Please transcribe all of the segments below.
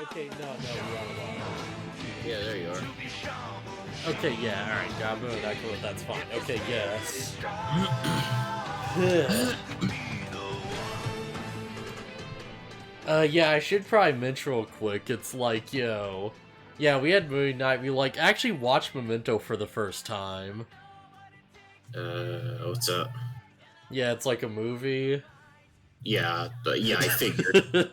Okay, no, we are live. Yeah, there you are. Okay, yeah, alright, got moved, that's fine. Okay, yes. Yeah, I should probably mention real quick, it's like, yo... Yeah, we had movie night, we, like, actually watched Memento for the first time. What's up? Yeah, it's like a movie. Yeah, I figured.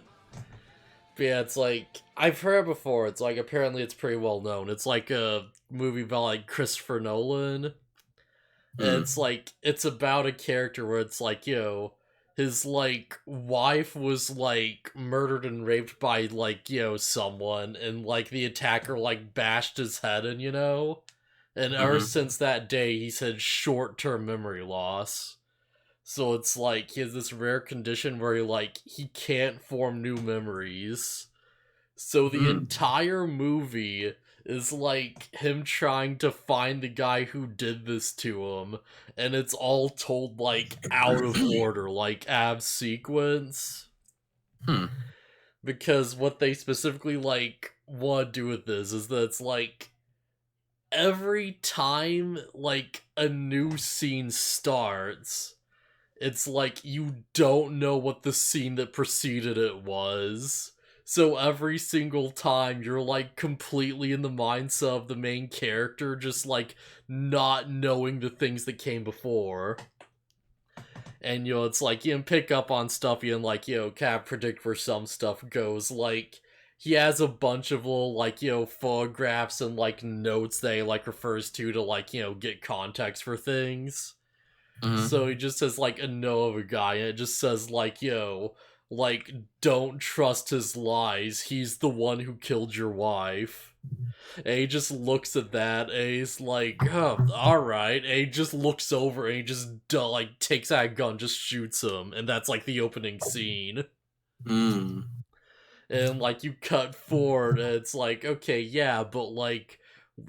But yeah, it's like, I've heard it before, it's like, apparently it's pretty well known. It's like a movie about, like, Christopher Nolan. And it's like, it's about a character where it's like, yo, his, like, wife was, like, murdered and raped by, like, someone, and, like, the attacker, like, bashed his head in, And ever since that day, he's had short-term memory loss. So it's like, he has this rare condition where he can't form new memories. So the entire movie is like him trying to find the guy who did this to him, and it's all told like out of order, like ab sequence. Because what they specifically like want to do with this is that it's like every time like a new scene starts, it's like you don't know what the scene that preceded it was. So every single time you're like completely in the mindset of the main character, just like not knowing the things that came before. And it's like you can pick up on stuff, you can like, can't predict where some stuff goes. Like, he has a bunch of little like, photographs and like notes that he like refers to like, get context for things. So he just says like a note of a guy, and it just says like, like, don't trust his lies. He's the one who killed your wife. And he just looks at that, and he's like, oh, alright. And he just looks over, and he just, like, takes out a gun, just shoots him. And that's, like, the opening scene. And, like, you cut forward, and it's like, okay, yeah, but, like,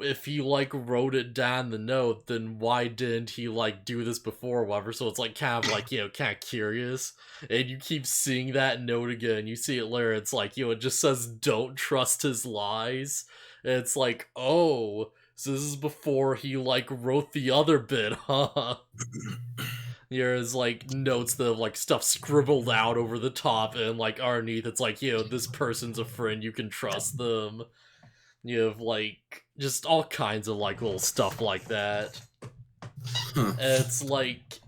if he, like, wrote it down in the note, then why didn't he, like, do this before or whatever? So it's, like, kind of, like, kind of curious. And you keep seeing that note again, you see it later, it's like, it just says, don't trust his lies. And it's like, oh, so this is before he, like, wrote the other bit, huh? There's like notes that have like stuff scribbled out over the top, and like underneath it's like, this person's a friend, you can trust them. You have like just all kinds of like little stuff like that. And it's like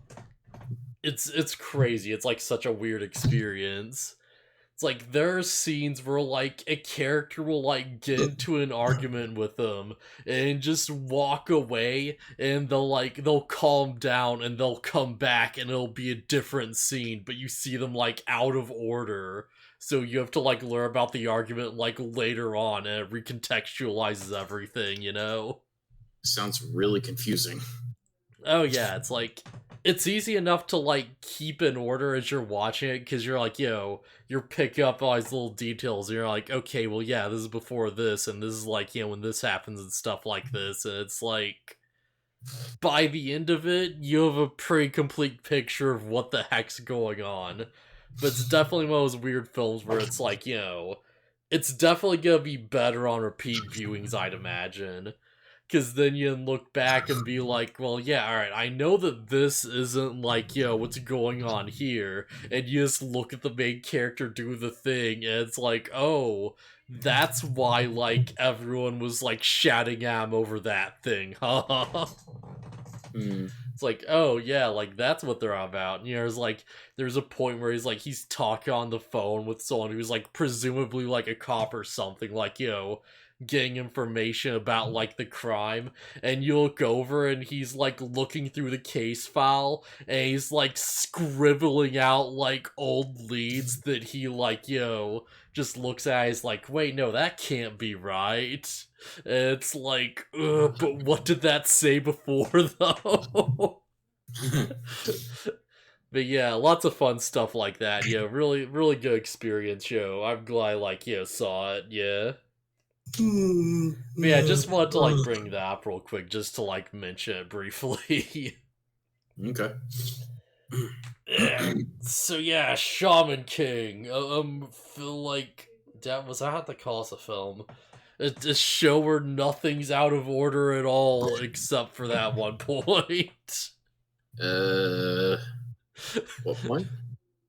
it's crazy. It's like such a weird experience. It's like there are scenes where like a character will like get into an argument with them and just walk away, and they'll calm down and they'll come back and it'll be a different scene, but you see them like out of order. So you have to like learn about the argument like later on, and it recontextualizes everything. Sounds really confusing. Oh yeah, it's like it's easy enough to like keep in order as you're watching it, because you're like, you're picking up all these little details, and you're like, okay, well yeah, this is before this, and this is like, when this happens and stuff like this, and it's like by the end of it, you have a pretty complete picture of what the heck's going on. But it's definitely one of those weird films where it's like, it's definitely gonna be better on repeat viewings, I'd imagine. Because then you can look back and be like, well, yeah, alright, I know that this isn't like, what's going on here. And you just look at the main character do the thing, and it's like, oh, that's why, like, everyone was, like, shouting at him over that thing, huh? It's like, oh, yeah, like, that's what they're about. And, there's a point where he's talking on the phone with someone who's, like, presumably, like, a cop or something, like, getting information about like the crime, and you look over and he's like looking through the case file, and he's like scribbling out like old leads that he like just looks at. He's like, wait, no, that can't be right. And it's like, ugh, but what did that say before though? But yeah, lots of fun stuff like that. Really really good experience. I'm glad I saw it. Yeah. But yeah, I just wanted to like bring that up real quick, just to like mention it briefly. Okay. Yeah. So yeah, Shaman King. Feel like, was that the cause of film? It's a show where nothing's out of order at all except for that one point. What one?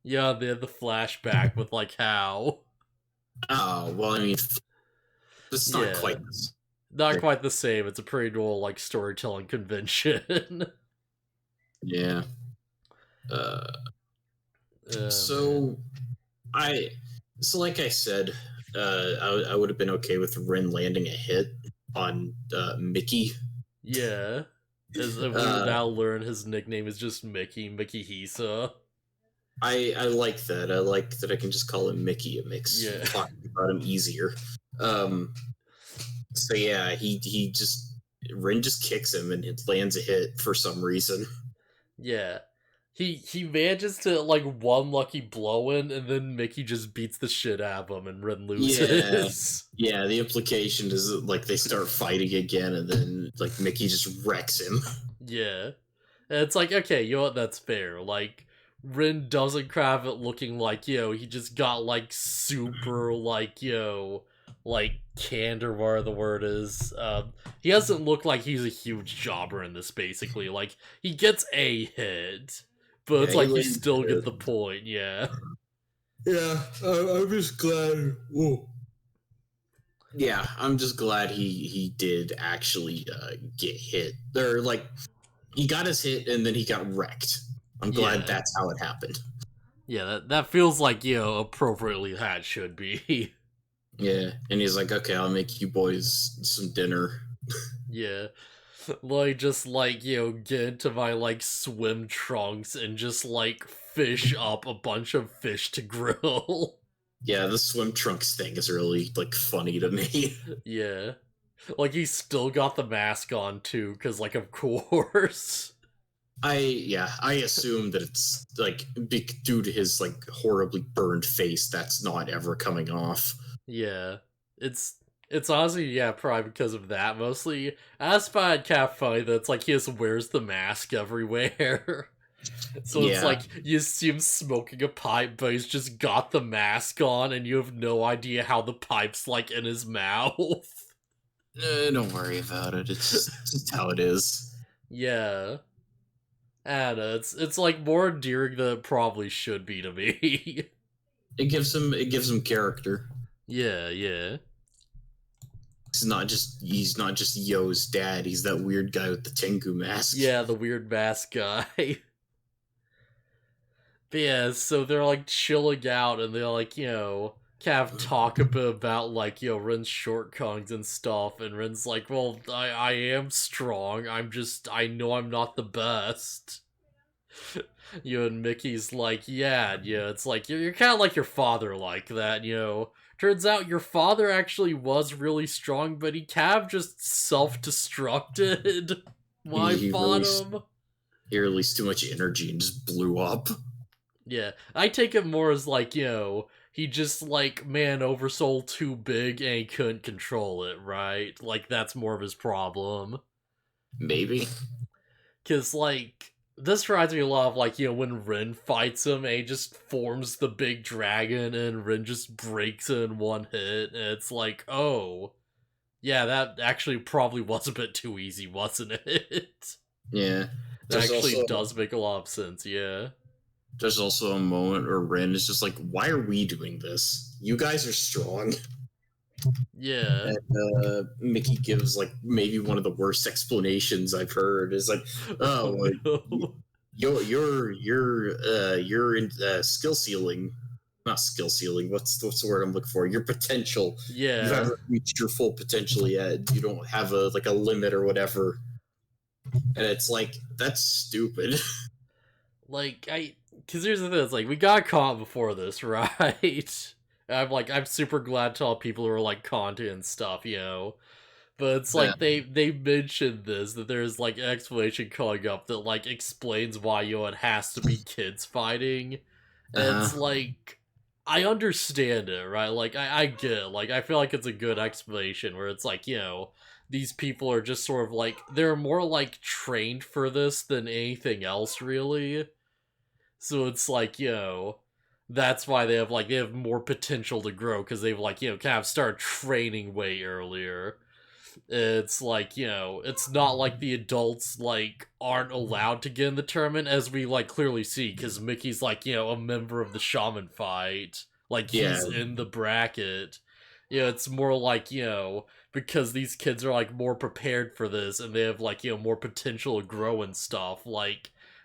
Yeah, they had the flashback with like how. Oh, well, I mean, it's not Yeah. quite this. Not quite the same. It's a pretty dual like storytelling convention. Yeah. So, man. So like I said, I would have been okay with Rin landing a hit on Mickey. Yeah. As we now learn his nickname is just Mickey Hisa. I like that. I like that I can just call him Mickey. It makes talking about him easier. So yeah, Rin just kicks him and it lands a hit for some reason. Yeah. He manages to like one lucky blow in and then Mickey just beats the shit out of him and Rin loses. Yeah, the implication is that, like, they start fighting again and then like Mickey just wrecks him. Yeah. And it's like, okay, you know what, that's fair. Like, Rin doesn't have it looking like, he just got, like, super, like, like, canned or whatever the word is. He doesn't look like he's a huge jobber in this, basically. Like, he gets a hit, but it's like you still get the point, yeah. Yeah, I'm just glad. Whoa. Yeah, I'm just glad he did actually get hit. Or, like, he got his hit and then he got wrecked. I'm glad that's how it happened. Yeah, that feels like, appropriately how it should be. Yeah, and he's like, okay, I'll make you boys some dinner. Yeah. Like, just, like, get into my, like, swim trunks and just, like, fish up a bunch of fish to grill. Yeah, the swim trunks thing is really, like, funny to me. Yeah. Like, he's still got the mask on, too, because, like, of course. I assume that it's, like, due to his, like, horribly burned face, that's not ever coming off. Yeah. It's honestly, probably because of that, mostly. I just find it kind of funny that it's like he just wears the mask everywhere. So it's like, you see him smoking a pipe, but he's just got the mask on, and you have no idea how the pipe's, like, in his mouth. Don't worry about it. It's just how it is. Yeah. And it's like more endearing than it probably should be to me. It gives him character. Yeah. He's not just Yo's dad. He's that weird guy with the Tengu mask. Yeah, the weird mask guy. But yeah, so they're like chilling out and they're like, kind of talk a bit about like, Rin's shortcomings and stuff, and Rin's like, well, I am strong, I know I'm not the best. And Mickey's like, yeah, it's like, you're kind of like your father like that, Turns out your father actually was really strong, but he kind of just self-destructed. He fought him. He released too much energy and just blew up. Yeah, I take it more as like, he just, like, oversoul too big and he couldn't control it, right? Like, that's more of his problem. Maybe. Because, like, this reminds me a lot of, like, when Rin fights him and he just forms the big dragon and Rin just breaks it in one hit, and it's like, oh, yeah, that actually probably was a bit too easy, wasn't it? Yeah. That actually does make a lot of sense, yeah. There's also a moment where Rin is just like, why are we doing this? You guys are strong. Yeah. And Mickey gives, like, maybe one of the worst explanations I've heard. Is like, oh, no. You're in skill ceiling. Not skill ceiling. What's the word I'm looking for? Your potential. Yeah. You haven't reached your full potential yet. You don't have a limit or whatever. And it's like, that's stupid. Like, because here's the thing, it's like, we got caught before this, right? I'm super glad to all people who are, like, content and stuff, But it's like, they mentioned this, that there's, like, an explanation coming up that, like, explains why, it has to be kids fighting. And it's like, I understand it, right? Like, I get it. Like, I feel like it's a good explanation where it's like, these people are just sort of, like, they're more, like, trained for this than anything else, really. So it's like, that's why they have more potential to grow, because they've kind of started training way earlier. It's it's not like the adults aren't allowed to get in the tournament, as we clearly see, because Mickey's a member of the Shaman fight. Yeah. He's in the bracket. It's more because these kids are more prepared for this, and they have more potential to grow and stuff.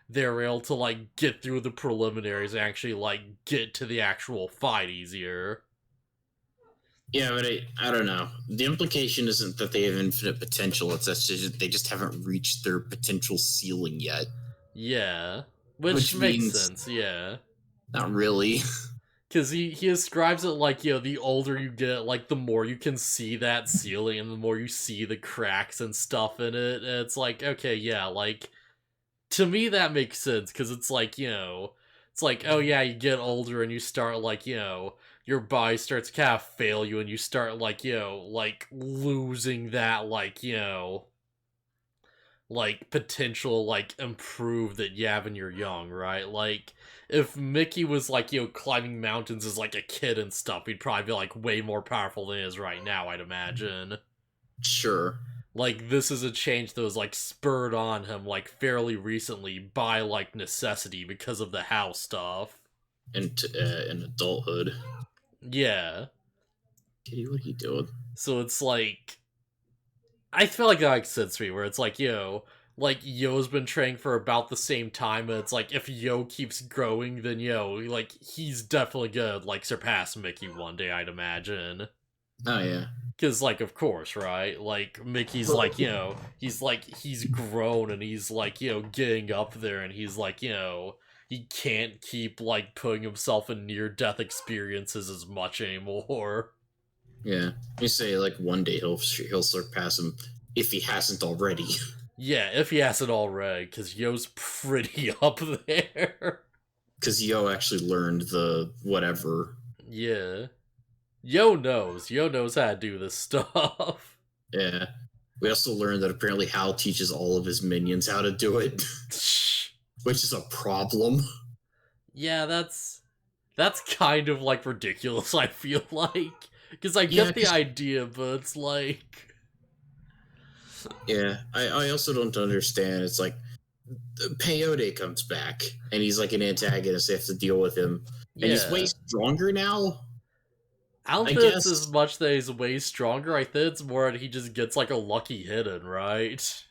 They're able to get through the preliminaries and actually get to the actual fight easier. Yeah, but I don't know. The implication isn't that they have infinite potential. It's that they just haven't reached their potential ceiling yet. Yeah. Which makes means sense, yeah. not really. Because he describes it the older you get, the more you can see that ceiling and the more you see the cracks and stuff in it. And it's okay, yeah, to me that makes sense, because it's it's oh yeah, you get older and you start your body starts to kind of fail you, and you start losing that potential improve that you have when you're young, right? If Mickey was climbing mountains as a kid and stuff, he'd probably be way more powerful than he is right now, I'd imagine. Sure. This is a change that was spurred on him fairly recently by necessity because of the house stuff. And in adulthood. Yeah. Kitty, what are you doing? So it's I feel like that makes sense to me, where it's Yo's been training for about the same time, and it's if Yo keeps growing, then he's definitely gonna surpass Mickey one day, I'd imagine. Oh yeah. Because of course, right? Mickey's he's grown, and he's getting up there, and he's he can't keep putting himself in near-death experiences as much anymore. Yeah, you say one day he'll surpass him if he hasn't already. Yeah, if he hasn't already, because Yo's pretty up there. Because Yo actually learned the whatever. Yeah. Yo knows how to do this stuff. Yeah. We also learned that apparently Hal teaches all of his minions how to do it. Which is a problem. Yeah, that's kind of ridiculous, I feel like. Because I get the idea, but it's yeah, I also don't understand. It's Peyote comes back, and he's an antagonist. They have to deal with him. Yeah. And he's way stronger now? I don't think it's as much that he's way stronger. I think it's more that he just gets a lucky hit in, right?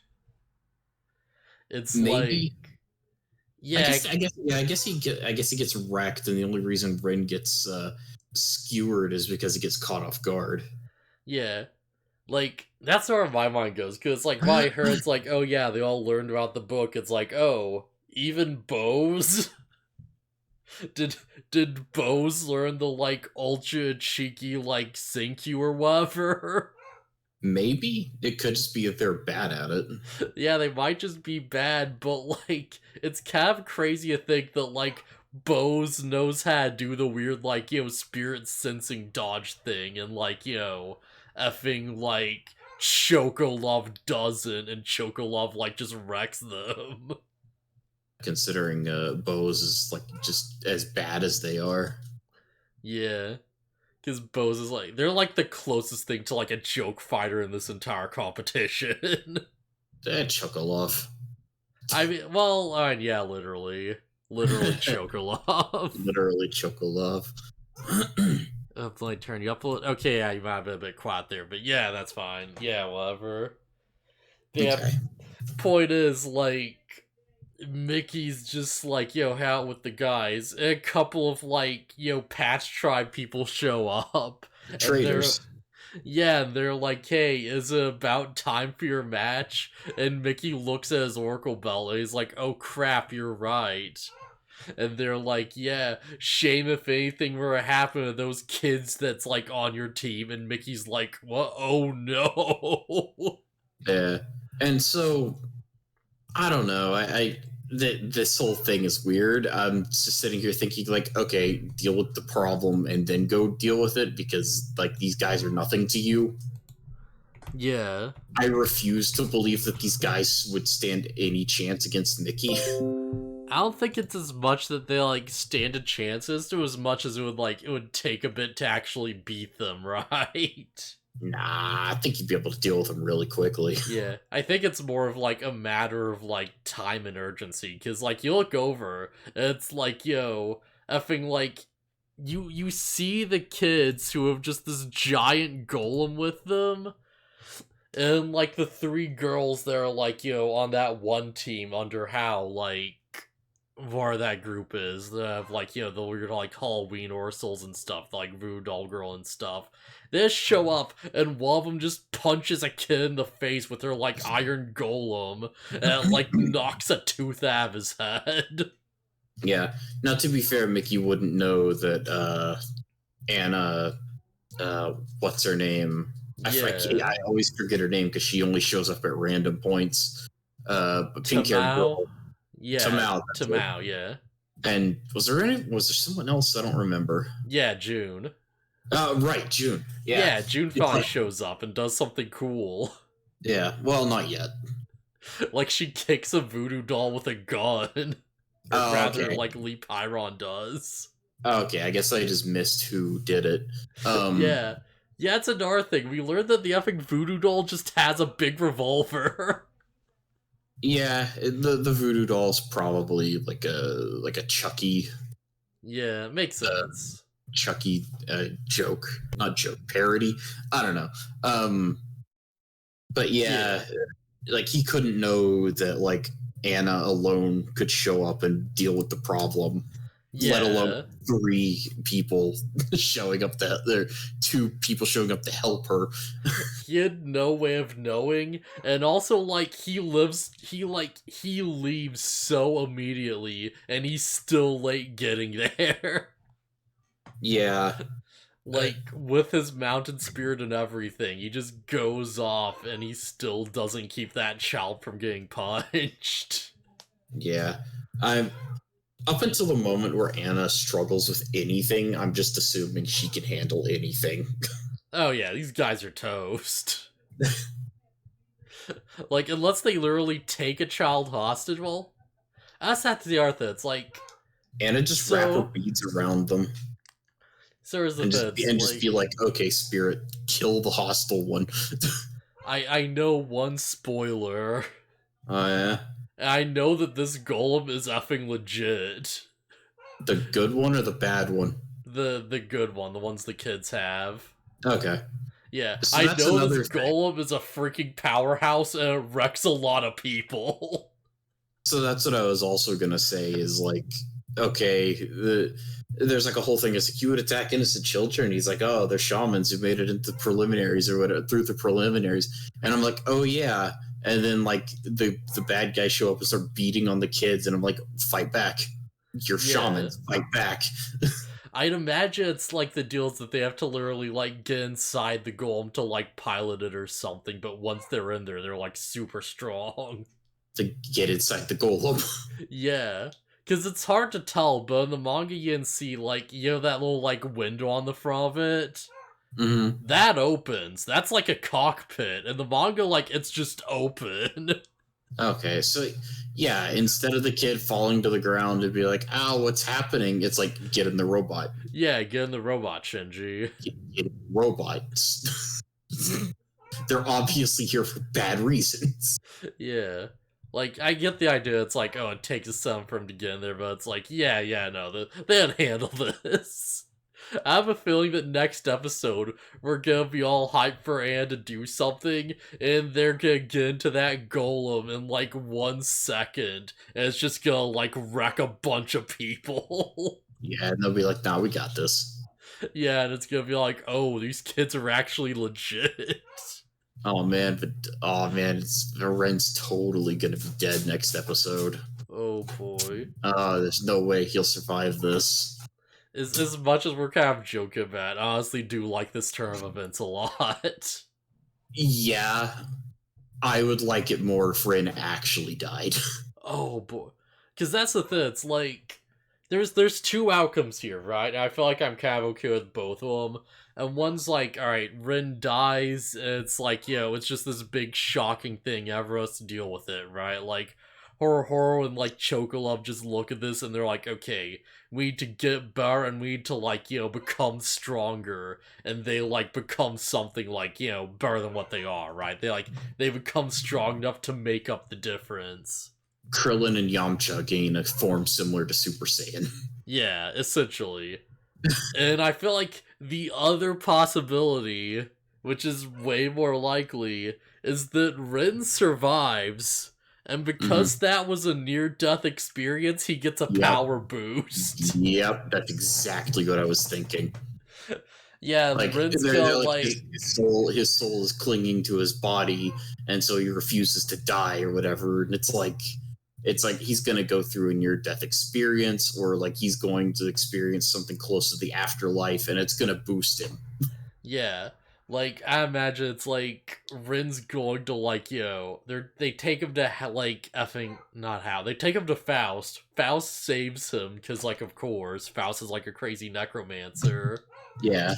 It's maybe. Yeah. I guess he gets wrecked, and the only reason Rin gets skewered is because he gets caught off guard. Yeah. That's where my mind goes, because when I heard it's oh yeah, they all learned about the book, it's oh, even bows? Did bows learn the ultra cheeky sink you or whatever? Maybe it could just be that they're bad at it. Yeah, they might just be bad, but it's kind of crazy to think that bows knows how to do the weird spirit sensing dodge thing, and effing Chocolove doesn't, and Chocolove just wrecks them. Considering bows is just as bad as they are. Yeah. Because bows is they're the closest thing to a joke fighter in this entire competition. Chocolove. I mean, well, yeah, literally Chocolove. Literally Chocolove. Let me turn you up a little. Okay, yeah, you might have been a bit quiet there, but yeah, that's fine. Yeah, whatever. Yeah, okay. Point is, Mickey's just out with the guys. And a couple of Patch Tribe people show up. Traitors. And they're hey, is it about time for your match? And Mickey looks at his Oracle belt and he's oh crap, you're right. And they're yeah, shame if anything were to happen to those kids that's on your team. And Mickey's what? Oh no. Yeah. And so, I don't know. This whole thing is weird. I'm just sitting here thinking okay, deal with the problem and then go deal with it, because these guys are nothing to you. Yeah. I refuse to believe that these guys would stand any chance against Mickey. I don't think it's as much that they, like, stand a chance as to as much as it would take a bit to actually beat them, right? Nah, I think you'd be able to deal with them really quickly. Yeah, I think it's more of, like, a matter of, like, time and urgency, because, like, you look over, and it's like, yo, effing, like, you see the kids who have just this giant golem with them, and, like, the three girls that are, like, on that one team under how, like, where that group is, that have, like, the weird, like, Halloween Oracles and stuff, like Voodoo Doll Girl and stuff. They just show up, and one of them just punches a kid in the face with her, like, iron golem, and it, like, knocks a tooth out of his head. Yeah. Now, to be fair, Mickey wouldn't know that Anna, what's her name? Yeah. I always forget her name because she only shows up at random points. But pink-haired girl. Yeah. Tamao, yeah. And was there someone else? I don't remember. Yeah, June. Right, June. Yeah, June finally shows up and does something cool. Yeah, well, not yet. Like, she kicks a voodoo doll with a gun. Or rather, okay. Like Lee Pyron does. Okay, I guess I just missed who did it. Yeah, it's another thing. We learned that the effing voodoo doll just has a big revolver. Yeah, the voodoo doll's probably like a Chucky. Yeah, it makes sense. Chucky not joke, parody. I don't know. But yeah, like he couldn't know that like Anna alone could show up and deal with the problem. Yeah. Let alone three people showing up there, two people showing up to help her. He had no way of knowing, and also like he leaves so immediately, and he's still late getting there. Yeah. Like, with his mountain spirit and everything, he just goes off, and he still doesn't keep that child from getting punched. Yeah. Up until the moment where Anna struggles with anything, I'm just assuming she can handle anything. Oh yeah, these guys are toast. Like, unless they literally take a child hostage, well, that's not the Arthur. It's like... Anna just wrap her beads around them. So is the just be like, okay, spirit, kill the hostile one. I know one spoiler. Oh, yeah? I know that this golem is effing legit. The good one or the bad one? The good one, the ones the kids have. Okay. Yeah, so I know this golem is a freaking powerhouse and it wrecks a lot of people. So that's what I was also gonna say is like, okay, there's like a whole thing. It's like you would attack innocent children. He's like, oh, they're shamans who made it into preliminaries or whatever through the preliminaries. And I'm like, oh yeah. And then like the bad guys show up and start beating on the kids, and I'm like, fight back. You're shamans, fight back. I'd imagine it's like the deals that they have to literally like get inside the golem to like pilot it or something, but once they're in there, they're like super strong. To get inside the golem. Yeah. Because it's hard to tell, but in the manga you can see, like, that little, like, window on the front of it? Mm-hmm. That opens. That's like a cockpit. And the manga, like, it's just open. Okay, so, yeah, instead of the kid falling to the ground and be like, ow, what's happening? It's like, get in the robot. Yeah, get in the robot, Shinji. Get in robots. They're obviously here for bad reasons. Yeah. Like, I get the idea, it's like, oh, it takes a second for him to get in there, but it's like, no, they had to handle this. I have a feeling that next episode, we're gonna be all hyped for Anne to do something, and they're gonna get into that golem in, like, 1 second, and it's just gonna, like, wreck a bunch of people. Yeah, and they'll be like, nah, we got this. Yeah, and it's gonna be like, oh, these kids are actually legit. Oh man, Ren's totally gonna be dead next episode. Oh boy. There's no way he'll survive this. As much as we're kind of joking about, I honestly do like this turn of events a lot. Yeah. I would like it more if Ren actually died. Oh boy. Because that's the thing, it's like, there's 2 outcomes here, right? And I feel like I'm kind of okay with both of them. And one's like, alright, Rin dies, and it's like, it's just this big shocking thing, everyone has to deal with it, right? Like, Horror and like Chocolove just look at this and they're like, okay, we need to get better and we need to like, become stronger, and they like become something like, better than what they are, right? They become strong enough to make up the difference. Krillin and Yamcha gain a form similar to Super Saiyan. Yeah, essentially. And I feel like the other possibility, which is way more likely, is that Rin survives, and because that was a near-death experience, he gets a power boost. Yep, that's exactly what I was thinking. Yeah, Like, Rin's gonna, like... his soul is clinging to his body, and so he refuses to die or whatever, and it's like he's gonna go through a near-death experience, or like he's going to experience something close to the afterlife, and it's gonna boost him. Yeah. Like, I imagine it's like, Rin's going to, like, they take him to, like, they take him to Faust. Faust saves him, because, like, of course, Faust is, like, a crazy necromancer. Yeah.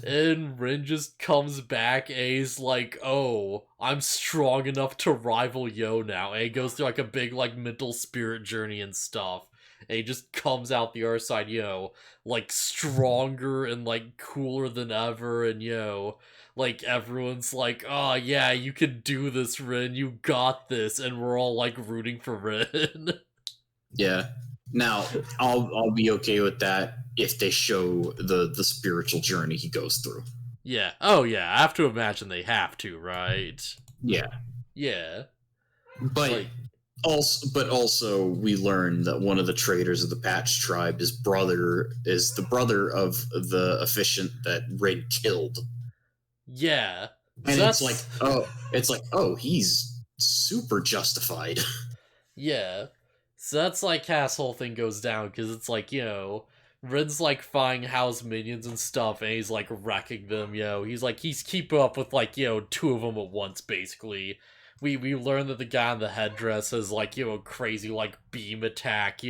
And Rin just comes back and he's like, oh, I'm strong enough to rival Yo now. And he goes through, like, a big, like, mental spirit journey and stuff. And he just comes out the other side, like, stronger and, like, cooler than ever, and, like, everyone's like, oh, yeah, you can do this, Rin, you got this, and we're all, like, rooting for Rin. Yeah. Now, I'll be okay with that if they show the spiritual journey he goes through. Yeah. Oh, yeah, I have to imagine they have to, right? Yeah. Yeah. But... like, also, we learn that one of the traders of the Patch tribe is the brother of the efficient that Rin killed. Yeah, and it's like, oh, he's super justified. Yeah, so that's like how this whole thing goes down, because it's like, Rin's like fighting Hao's minions and stuff, and he's like wrecking them. He's keeping up with like two of them at once, basically. We learn that the guy in the headdress has like a crazy like beam attack.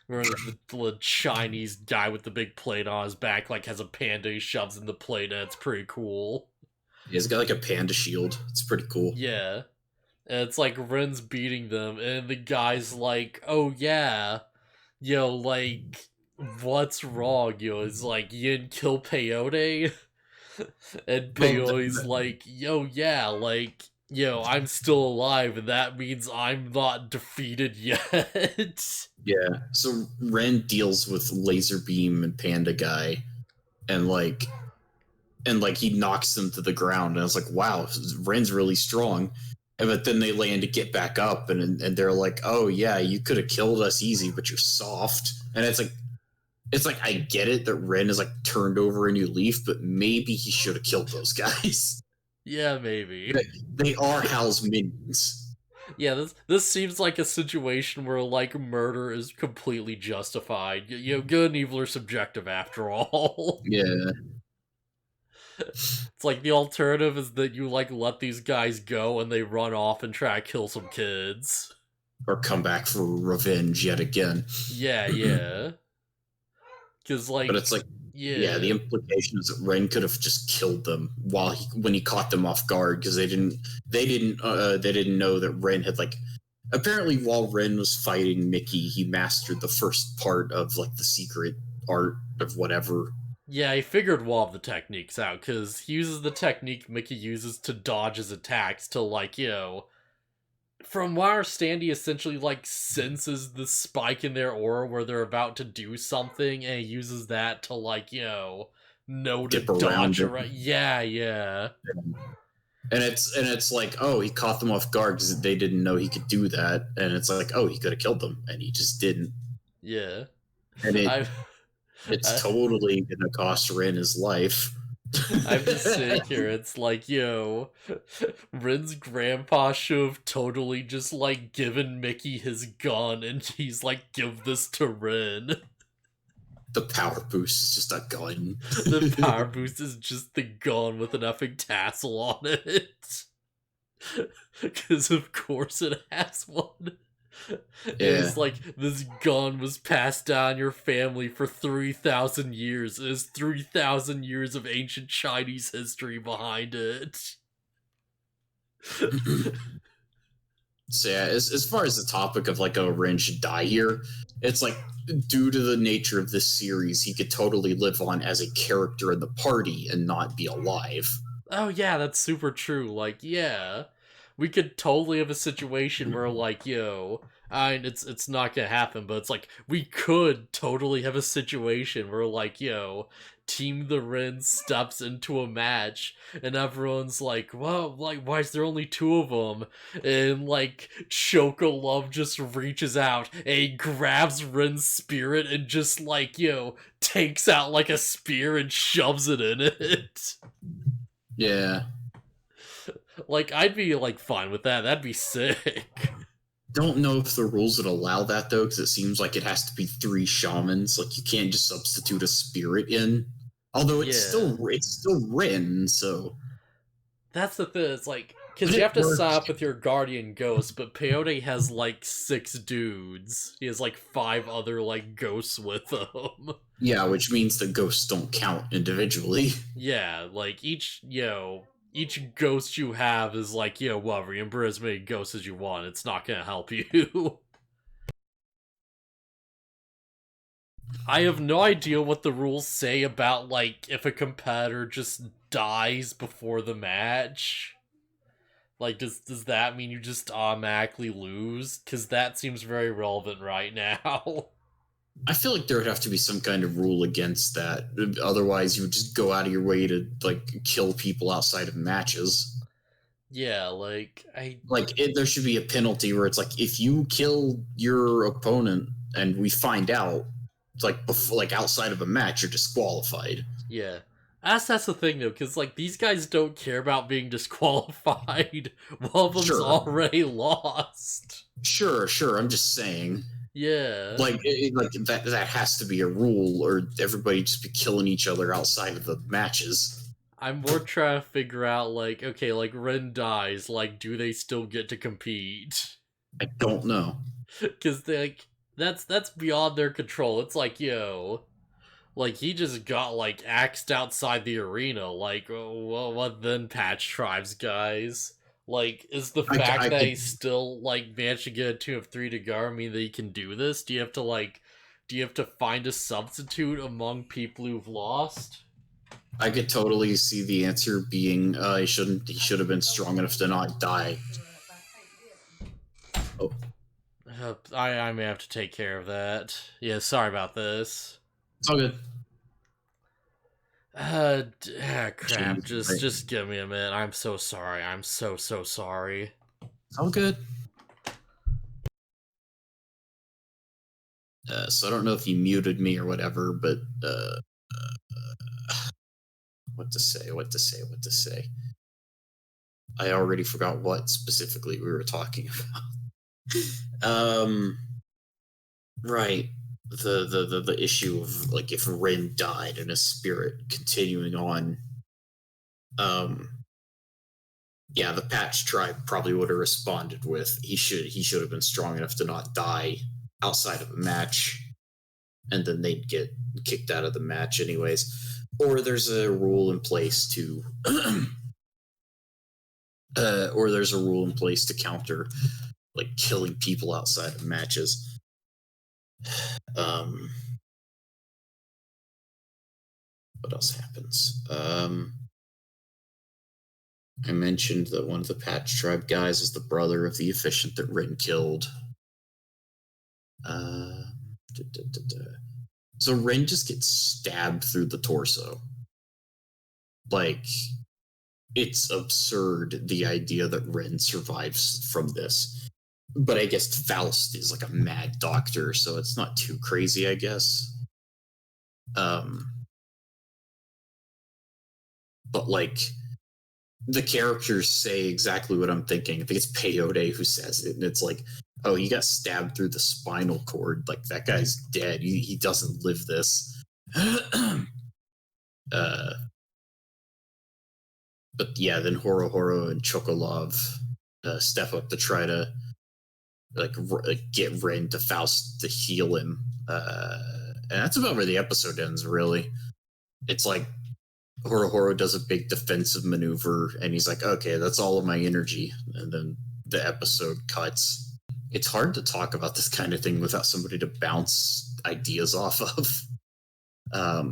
Where the Chinese guy with the big plate on his back like has a panda he shoves in the plate, and it's pretty cool. He's got like a panda shield. It's pretty cool. Yeah, and it's like Rin's beating them, and the guy's like, "Oh yeah, like." What's wrong? It's like, you didn't kill Peyote? And Peyote's like, yeah, like, I'm still alive, and that means I'm not defeated yet. Yeah, so Ren deals with Laser Beam and Panda Guy, and he knocks them to the ground, and I was like, wow, Ren's really strong. But then they land to get back up, and they're like, oh yeah, you could have killed us easy, but you're soft. And it's like I get it that Ren is like turned over a new leaf, but maybe he should have killed those guys. Yeah, maybe. They are Hal's minions. Yeah, this seems like a situation where like murder is completely justified. Good and evil are subjective after all. Yeah. It's like the alternative is that you like let these guys go and they run off and try to kill some kids. Or come back for revenge yet again. Yeah. Because like, but it's like, yeah, the implication is that Ren could have just killed them when he caught them off guard, because they didn't know that Ren had like, apparently while Ren was fighting Mickey, he mastered the first part of like the secret art of whatever. Yeah, he figured one of the techniques out, because he uses the technique Mickey uses to dodge his attacks to like, from what I understand, he essentially like senses the spike in their aura where they're about to do something, and he uses that to like, know to dodge around. Yeah. And it's like, oh, he caught them off guard because they didn't know he could do that, and it's like, oh, he could have killed them, and he just didn't. Yeah. And it's totally gonna cost Ren his life. I'm just sitting here, it's like, Rin's grandpa should have totally just, like, given Mickey his gun, and he's like, give this to Rin. The power boost is just a gun. The power boost is just the gun with an effing tassel on it. Because of course it has one. Yeah. It's like, this gun was passed down your family for 3,000 years. There's 3,000 years of ancient Chinese history behind it. So yeah, as far as the topic of like, Ren should die here, it's like, due to the nature of this series, he could totally live on as a character in the party and not be alive. Oh yeah, that's super true. Like, yeah, we could totally have a situation where, like, it's not gonna happen, but it's like we could totally have a situation where, like, Team the Rin steps into a match and everyone's like, well, like, why is there only two of them? And like Chocolove just reaches out and he grabs Rin's spirit and just like, takes out like a spear and shoves it in it. Yeah. Like, I'd be like fine with that. That'd be sick. Don't know if the rules would allow that though, because it seems like it has to be 3 shamans. Like, you can't just substitute a spirit in. Although it's still Rin, so that's the thing. It's like, because you have to sign up with your guardian ghost, but Peyote has like 6 dudes. He has like 5 other like ghosts with him. Yeah, which means the ghosts don't count individually. Yeah, like each ghost you have is like, whatever, you embrace as many ghosts as you want. It's not gonna help you. I have no idea what the rules say about, like, if a competitor just dies before the match. Like, does that mean you just automatically lose? Because that seems very relevant right now. I feel like there would have to be some kind of rule against that. Otherwise, you would just go out of your way to, like, kill people outside of matches. Yeah, like, there should be a penalty where it's like, if you kill your opponent and we find out, it's like, before, like, outside of a match, you're disqualified. Yeah. That's the thing, though, because, like, these guys don't care about being disqualified. One of them's already lost. Sure, I'm just saying. Yeah. Like, that has to be a rule, or everybody just be killing each other outside of the matches. I'm more trying to figure out, like, okay, like, Ren dies, like, do they still get to compete? I don't know. Because, like, that's beyond their control. It's like, like, he just got, like, axed outside the arena. Like, well, what then, Patch Tribes, guys? Like, is the fact that he still, like, managed to get a 2 of 3 to go mean that he can do this? Do you have to find a substitute among people who've lost? I could totally see the answer being, he should have been strong enough to not die. Oh. I may have to take care of that. Yeah, sorry about this. It's all good. Crap. Just give me a minute. I'm so sorry. I'm so sorry. It's all good. So I don't know if you muted me or whatever, but what to say. I already forgot what specifically we were talking about. Right. The issue of, like, if Rin died and a spirit continuing on. Yeah, the Patch Tribe probably would have responded with, he should have been strong enough to not die outside of a match, and then they'd get kicked out of the match anyways. Or there's a rule in place to counter, like, killing people outside of matches. What else happens? I mentioned that one of the Patch Tribe guys is the brother of the efficient that Rin killed. So Rin just gets stabbed through the torso. Like, it's absurd, the idea that Rin survives from this. But I guess Faust is like a mad doctor, so it's not too crazy, I guess. But, like, the characters say exactly what I'm thinking. I think it's Peyote who says it, and it's like, oh, he got stabbed through the spinal cord. Like, that guy's dead. He doesn't live this. But yeah, then Horo and Chocolove step up to try to, like, get Rin to Faust to heal him. And that's about where the episode ends, really. It's like Horo does a big defensive maneuver, and he's like, okay, that's all of my energy. And then the episode cuts. It's hard to talk about this kind of thing without somebody to bounce ideas off of. I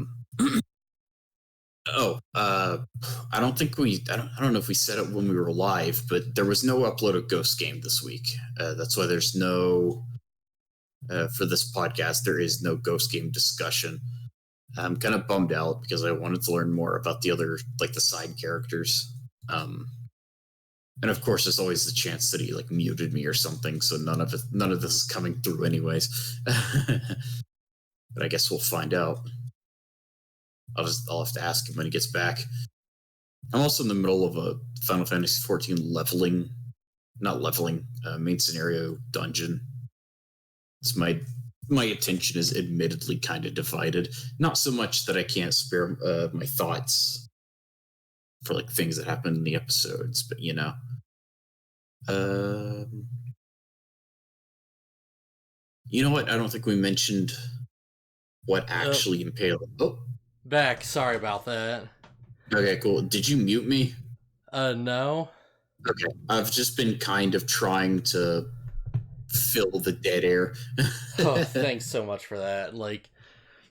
don't think I don't know if we said it when we were live, but there was no upload of Ghost Game this week. That's why there's no, for this podcast, there is no Ghost Game discussion. I'm kind of bummed out because I wanted to learn more about the other, like the side characters. And of course, there's always the chance that he like muted me or something, so none of this is coming through anyways. But I guess we'll find out. I'll have to ask him when he gets back. I'm also in the middle of a Final Fantasy XIV main scenario dungeon. It's my attention is admittedly kind of divided. Not so much that I can't spare my thoughts for like things that happen in the episodes, but you know. You know what? I don't think we mentioned what actually impaled. Oh, back. Sorry about that. Okay, cool. Did you mute me? No. Okay, I've just been kind of trying to fill the dead air. Oh, thanks so much for that. Like,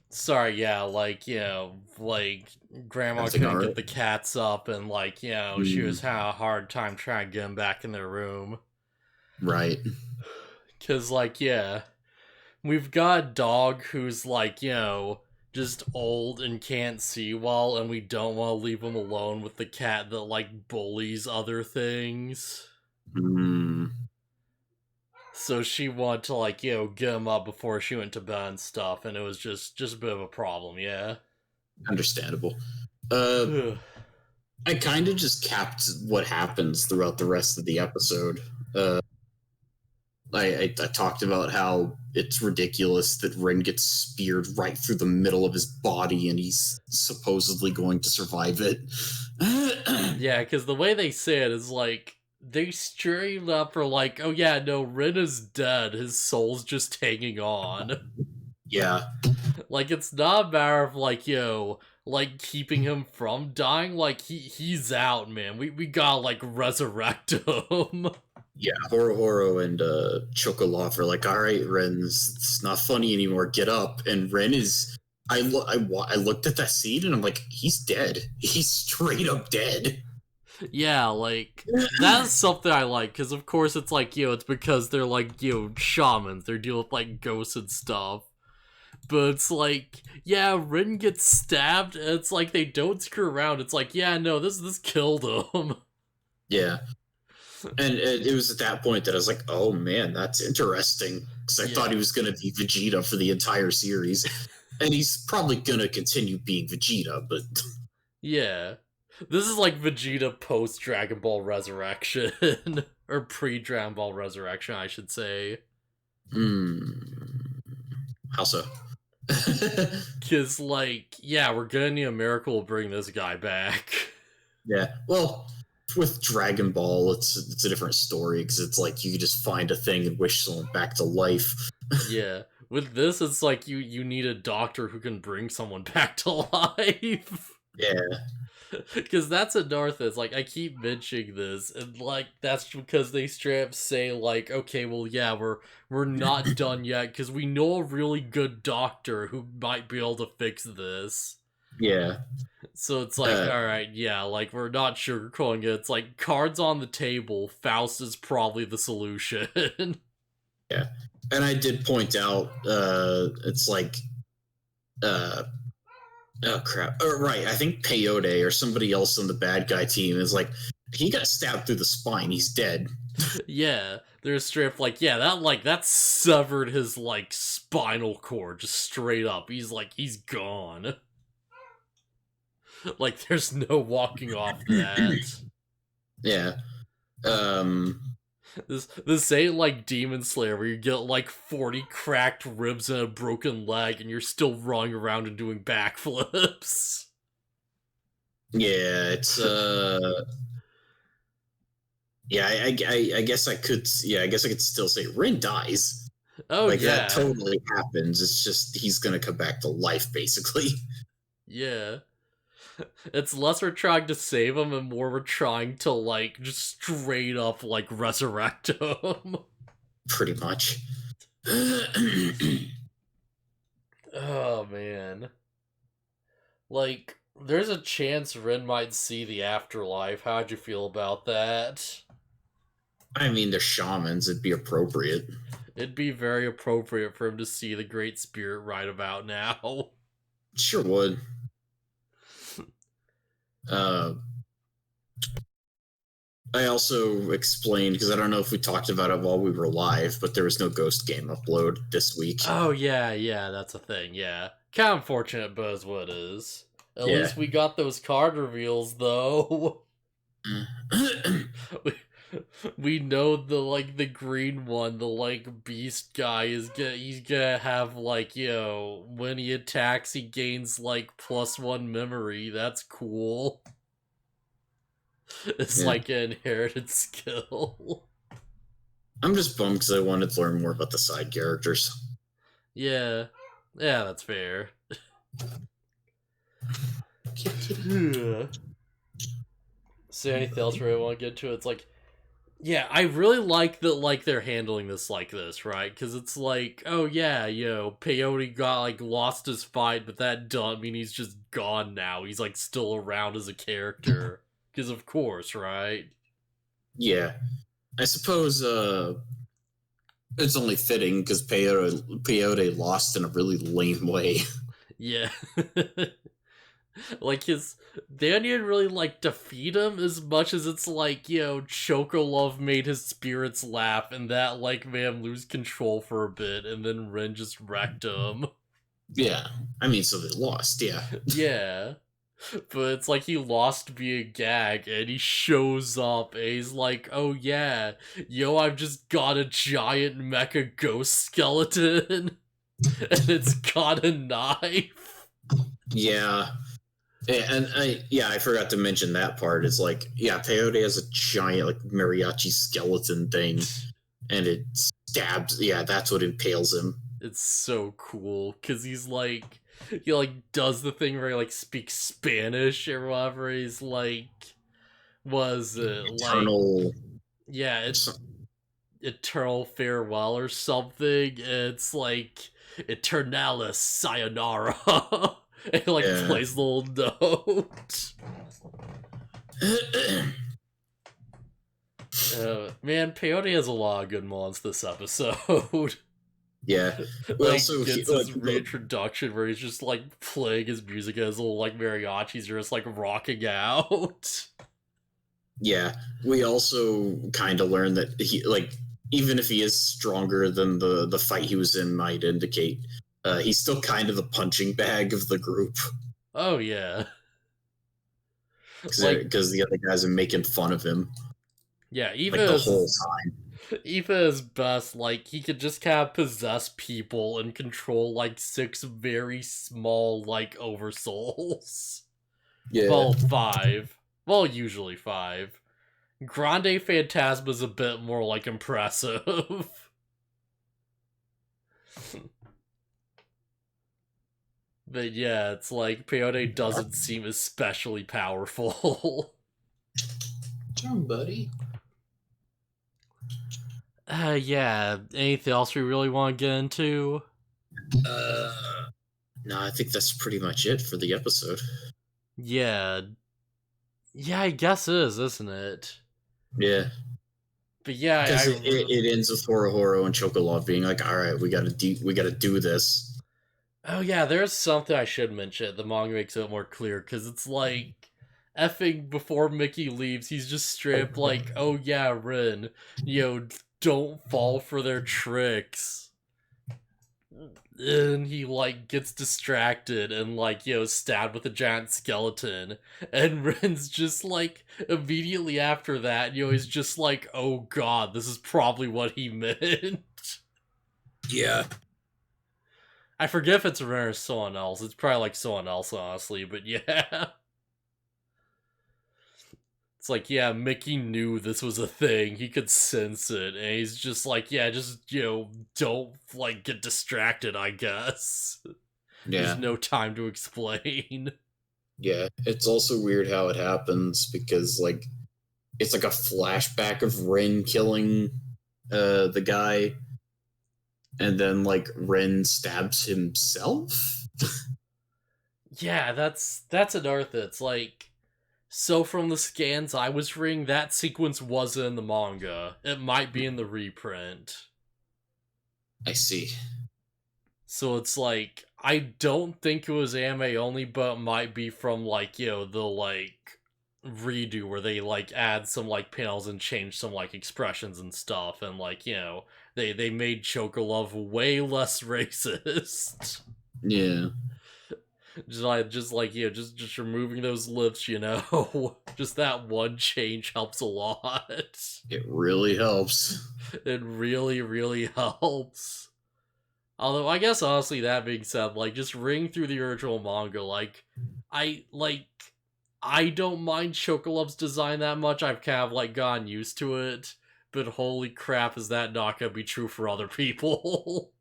sorry, yeah, like, you know, like, Grandma couldn't get the cats up, and, like, you know, she was having a hard time trying to get them back in their room. Right. Because, like, yeah, we've got a dog who's, like, you know, just old and can't see well, and we don't want to leave him alone with the cat that, like, bullies other things. So she wanted to, like, you know, get him up before she went to bed and stuff, and it was just a bit of a problem, yeah. Understandable. I kind of just capped what happens throughout the rest of the episode. I talked about how it's ridiculous that Ren gets speared right through the middle of his body and he's supposedly going to survive it. Yeah, because the way they say it is like, they straight up are like, oh yeah, no, Ren is dead, his soul's just hanging on. Yeah. Like, it's not a matter of, like, yo, like, keeping him from dying, like, he's out, man. We gotta, like, resurrect him. Yeah, Horo and Chocolate are like, all right, Ren, it's not funny anymore, get up. And Ren is... I looked at that scene and I'm like, he's dead. He's straight up dead. Yeah, like, that's something I like, because of course it's like, you know, it's because they're like, you know, shamans, they're dealing with, like, ghosts and stuff. But it's like, yeah, Rin gets stabbed, and it's like, they don't screw around, it's like, yeah, no, this killed him. Yeah. And it was at that point that I was like, oh man, that's interesting, because I thought he was going to be Vegeta for the entire series. And he's probably going to continue being Vegeta, but... Yeah. This is like Vegeta post-Dragon Ball Resurrection. Or pre-Dragon Ball Resurrection, I should say. How so? Because, like, yeah, we're gonna need a miracle to bring this guy back. Yeah, well, with Dragon Ball, it's a different story, because it's like you just find a thing and wish someone back to life. Yeah. With this, it's like you need a doctor who can bring someone back to life. Yeah. Because that's another thing. It's like, I keep mentioning this, and like, that's because they straight up say, like, okay, well, yeah, we're not done yet, because we know a really good doctor who might be able to fix this. Yeah. So it's like, alright, yeah, like, we're not sugarcoating it. It's like, cards on the table, Faust is probably the solution. Yeah. And I did point out, it's like, oh crap! Oh, right, I think Peyote or somebody else on the bad guy team is like, he got stabbed through the spine. He's dead. Yeah, they're straight up like, yeah, that severed his like spinal cord just straight up. He's gone. Like, there's no walking off that. Yeah. This ain't like Demon Slayer where you get like 40 cracked ribs and a broken leg and you're still running around and doing backflips. Yeah, it's yeah, I guess I could still say Rin dies. Oh, like, yeah. that totally happens. It's just he's gonna come back to life, basically. Yeah. It's less we're trying to save him and more we're trying to, like, just straight up, like, resurrect him. Pretty much. Oh, man. Like, there's a chance Rin might see the afterlife. How'd you feel about that? I mean, they're shamans. It'd be appropriate. It'd be very appropriate for him to see the Great Spirit right about now. Sure would. I also explained, because I don't know if we talked about it while we were live, but there was no Ghost game upload this week. Oh, yeah, that's a thing, yeah. Kind of unfortunate, but is what it is. At least we got those card reveals, though. We know the green one, the beast guy he's gonna have when he attacks he gains +1 memory. That's cool. It's like an inherited skill. I'm just bummed because I wanted to learn more about the side characters. Yeah, that's fair. So anything else we really want to get to? It's yeah, I really like that, they're handling this like this, right? Because it's oh yeah, peyote got, lost his fight, but that doesn't mean he's just gone now. He's, still around as a character. Because of course, right? Yeah. I suppose, it's only fitting, because peyote lost in a really lame way. Yeah. They didn't really defeat him as much as it's Chocolove made his spirits laugh and that made him lose control for a bit and then Ren just wrecked him. Yeah. I mean, so they lost, yeah. Yeah. But it's he lost via gag and he shows up and he's oh yeah, I've just got a giant mecha ghost skeleton and it's got a knife. Yeah. And I forgot to mention that part. It's peyote has a giant mariachi skeleton thing, and it stabs. Yeah, that's what impales him. It's so cool because he's he does the thing where he speaks Spanish or whatever. He's was it Eternal. Yeah, it's eternal farewell or something. It's Eternalis Sayonara. It plays the little note. Man, peyote has a lot of good moments this episode. Yeah. Also gets his reintroduction where he's just playing his music as little mariachis are just rocking out. Yeah. We also kind of learned that he even if he is stronger than the fight he was in might indicate, he's still kind of the punching bag of the group. Oh, yeah. Because the other guys are making fun of him. Yeah, even the whole time. Even his best, he could just kind of possess people and control 6 very small oversouls. Yeah. Well, 5. Well, usually 5. Grande Phantasma's a bit more impressive. But yeah, it's peyote doesn't seem especially powerful. John, buddy. Yeah. Anything else we really want to get into? No, I think that's pretty much it for the episode. Yeah. Yeah, I guess it is, isn't it? Yeah. But yeah, because it ends with Horo and Chocolove being all right, we gotta do this. Oh yeah, there's something I should mention. The manga makes it more clear because it's effing before Mickey leaves, he's just straight up oh yeah, Rin, don't fall for their tricks. And he gets distracted and stabbed with a giant skeleton, and Ren's just immediately after that he's just oh god, this is probably what he meant. Yeah, I forget if it's Ren or someone else. It's probably someone else, honestly, but yeah. It's yeah, Mickey knew this was a thing. He could sense it. And he's just yeah, just, don't, get distracted, I guess. Yeah. There's no time to explain. Yeah, it's also weird how it happens because like it's like a flashback of Ren killing the guy, and then like Ren stabs himself. Yeah, that's another thing. It's like, so from the scans I was reading, that sequence wasn't in the manga. It might be in the reprint. I see. So it's like, I don't think it was anime only, but it might be from like, the like redo where they like add some like panels and change some like expressions and stuff, and like, they made Chocolove way less racist. Yeah. Just removing those lips, just that one change helps a lot. It really helps. It really, really helps. Although, I guess honestly, that being said, like, just reading through the original manga, I, like, I don't mind Chocolove's design that much. I've kind of, like, gotten used to it. But holy crap, is that not gonna be true for other people?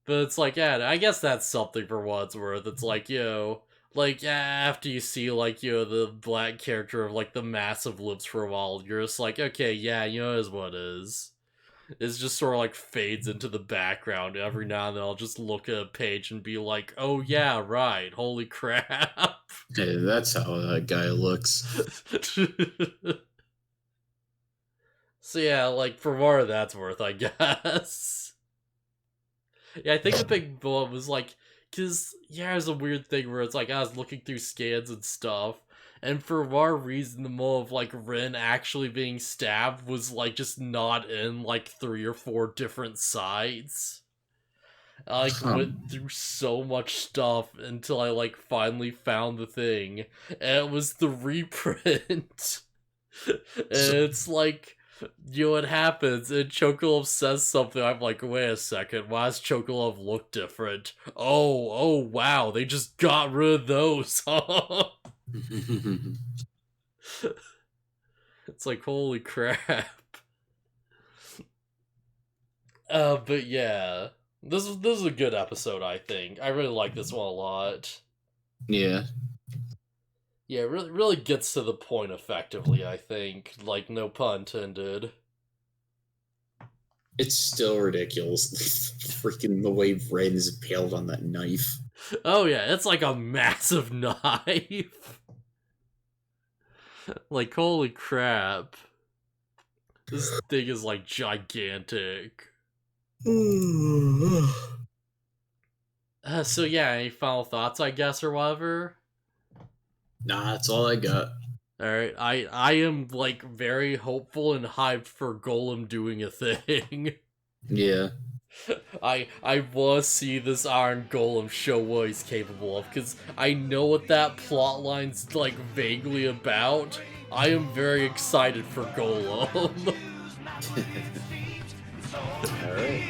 But it's like, yeah, I guess that's something for what it's worth. It's like, like, after you see, like, the black character of, like, the massive lips for a while, you're just like, okay, yeah, it is what it is. It's just sort of, like, fades into the background. Every now and then I'll just look at a page and be like, oh, yeah, right, holy crap. Hey, that's how that guy looks. So, yeah, like, for more of that's worth, I guess. Yeah, I think the big one was like, because, there's a weird thing where it's like, I was looking through scans and stuff, and for whatever reason, the mole of, like, Rin actually being stabbed was, like, just not in, like, 3 or 4 different sides. I, like, went through so much stuff until I, like, finally found the thing, and it was the reprint. And it's like, what happens, and Chocolove says something, I'm like, wait a second, why does Chocolove look different? Oh, wow, they just got rid of those, huh? It's like, holy crap. But yeah, this is a good episode, I think. I really like this one a lot. Yeah. Yeah, it really gets to the point effectively, I think. Like, no pun intended. It's still ridiculous. Freaking the way Ren is impaled on that knife. Oh yeah, it's like a massive knife. Like, holy crap. This thing is, like, gigantic. So yeah, any final thoughts, I guess, or whatever? Nah, that's all I got. Alright, I am, like, very hopeful and hyped for Golem doing a thing. Yeah. I want to see this Iron Golem show what he's capable of, because I know what that plotline's, like, vaguely about. I am very excited for Golem. Alright.